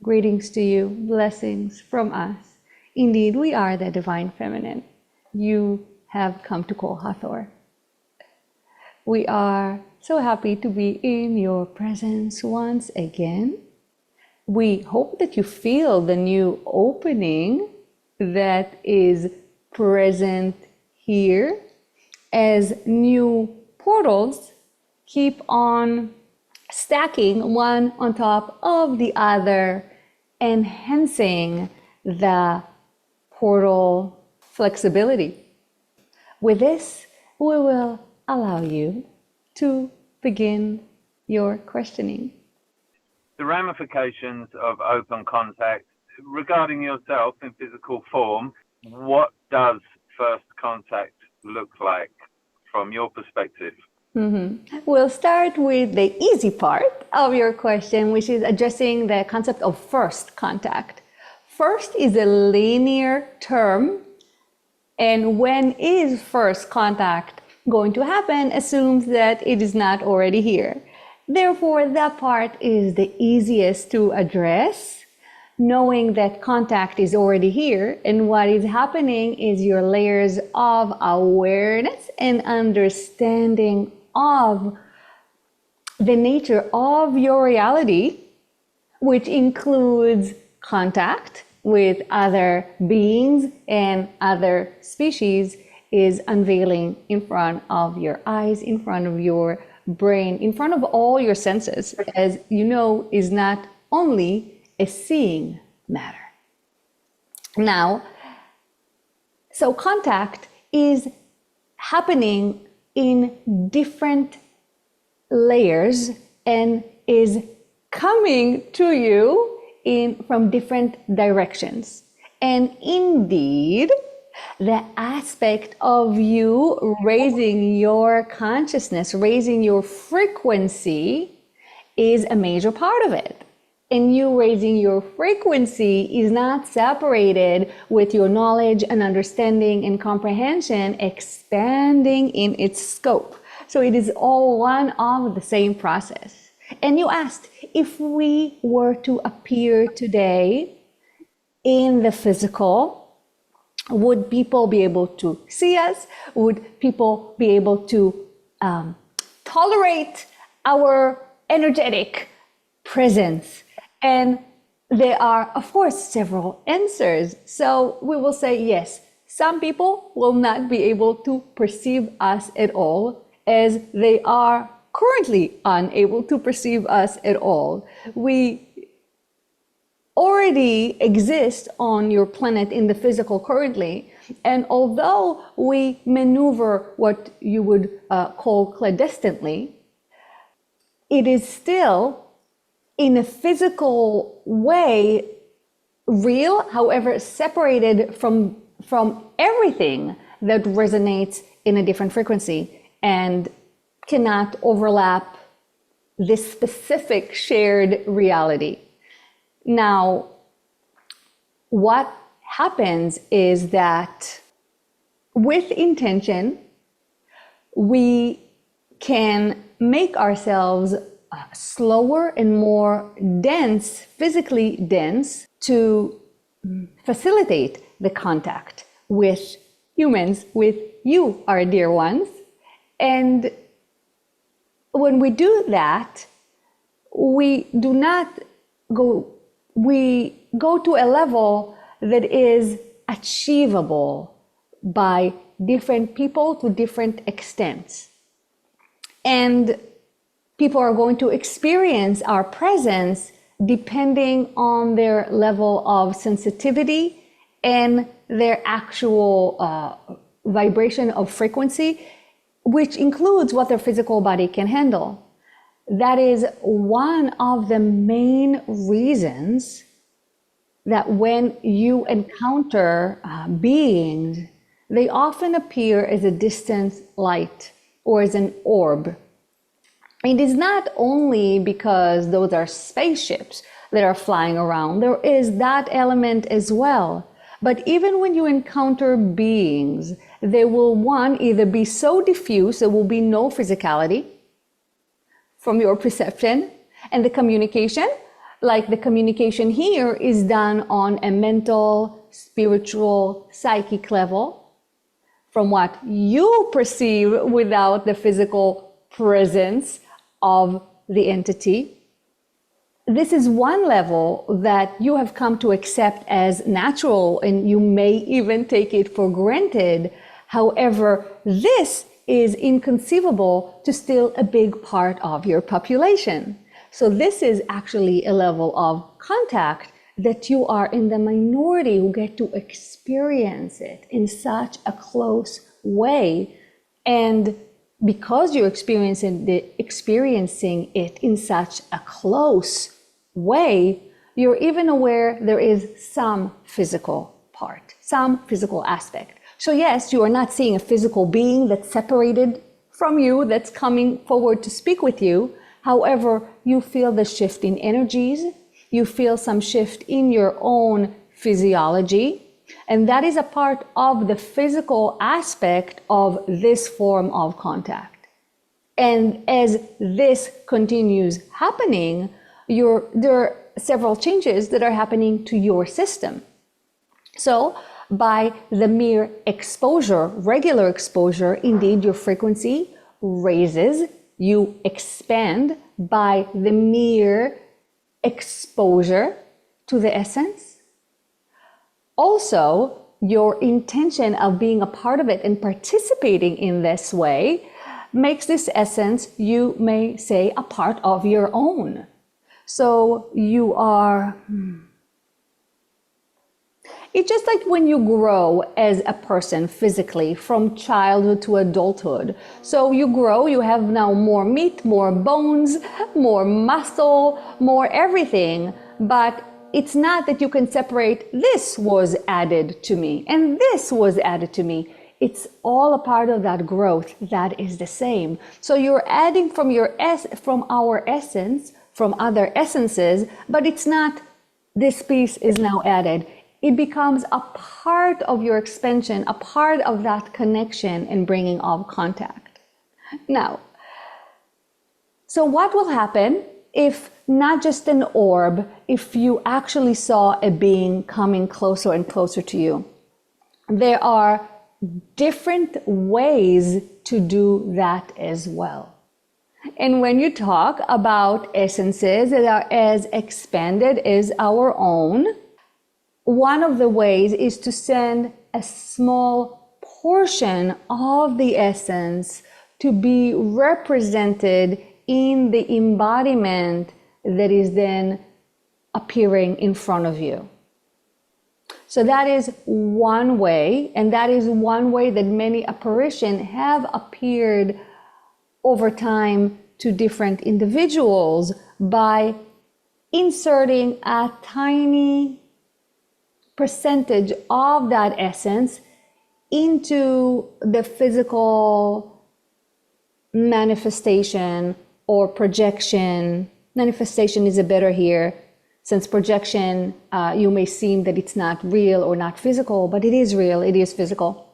Greetings to you, blessings from us. Indeed, we are the Divine Feminine. You have come to call Hathor. We are so happy to be in your presence once again. We hope that you feel the new opening that is present here as new portals keep on stacking one on top of the other, enhancing the portal flexibility. With this, we will allow you to begin your questioning. The ramifications of open contact regarding yourself in physical form, what does first contact look like from your perspective? We'll start with the easy part of your question, which is addressing the concept of first contact. First is a linear term, and when is first contact going to happen assumes that it is not already here. Therefore, that part is the easiest to address, knowing that contact is already here, and what is happening is your layers of awareness and understanding of the nature of your reality, which includes contact with other beings and other species, is unveiling in front of your eyes, in front of your brain, in front of all your senses, as you know, is not only a seeing matter. Now, so contact is happening in different layers and is coming to you from different directions. And indeed, the aspect of you raising your consciousness, raising your frequency, is a major part of it. And you raising your frequency is not separated with your knowledge and understanding and comprehension expanding in its scope. So it is all one of the same process. And you asked, if we were to appear today in the physical, would people be able to see us? Would people be able to tolerate our energetic presence? And there are, of course, several answers. So we will say yes, some people will not be able to perceive us at all, as they are currently unable to perceive us at all. We already exist on your planet in the physical currently, and although we maneuver what you would call clandestinely, it is still in a physical way real, however separated from everything that resonates in a different frequency and cannot overlap this specific shared reality. Now, what happens is that with intention, we can make ourselves slower and more dense, physically dense, to facilitate the contact with humans, with you, our dear ones. And when we do that, we go to a level that is achievable by different people to different extents. And people are going to experience our presence depending on their level of sensitivity and their actual vibration of frequency, which includes what their physical body can handle. That is one of the main reasons that when you encounter beings, they often appear as a distant light or as an orb. It is not only because those are spaceships that are flying around, there is that element as well. But even when you encounter beings, they will, one, either be so diffuse, there will be no physicality from your perception, and the communication Like the communication here is done on a mental, spiritual, psychic level from what you perceive without the physical presence of the entity. This is one level that you have come to accept as natural, and you may even take it for granted. However, this is inconceivable to still a big part of your population. So this is actually a level of contact that you are in the minority who get to experience it in such a close way. And because you're experiencing it in such a close way, you're even aware there is some physical part, some physical aspect. So yes, you are not seeing a physical being that's separated from you, that's coming forward to speak with you. However, you feel the shift in energies, you feel some shift in your own physiology, and that is a part of the physical aspect of this form of contact. And as this continues happening, there are several changes that are happening to your system. So by the mere exposure, regular exposure, indeed your frequency raises, you expand by the mere exposure to the essence. Also, your intention of being a part of it and participating in this way makes this essence, you may say, a part of your own. So you are... It's just like when you grow as a person physically from childhood to adulthood. So you grow, you have now more meat, more bones, more muscle, more everything. But it's not that you can separate, this was added to me and this was added to me. It's all a part of that growth that is the same. So you're adding from our essence, from other essences, but it's not this piece is now added. It becomes a part of your expansion, a part of that connection and bringing of contact. Now, so what will happen if not just an orb, if you actually saw a being coming closer and closer to you? There are different ways to do that as well. And when you talk about essences that are as expanded as our own, one of the ways is to send a small portion of the essence to be represented in the embodiment that is then appearing in front of you. So that is one way, and that is one way that many apparitions have appeared over time to different individuals by inserting a tiny percentage of that essence into the physical manifestation or projection. Manifestation is a better here, since projection, you may seem that it's not real or not physical, but it is real, it is physical.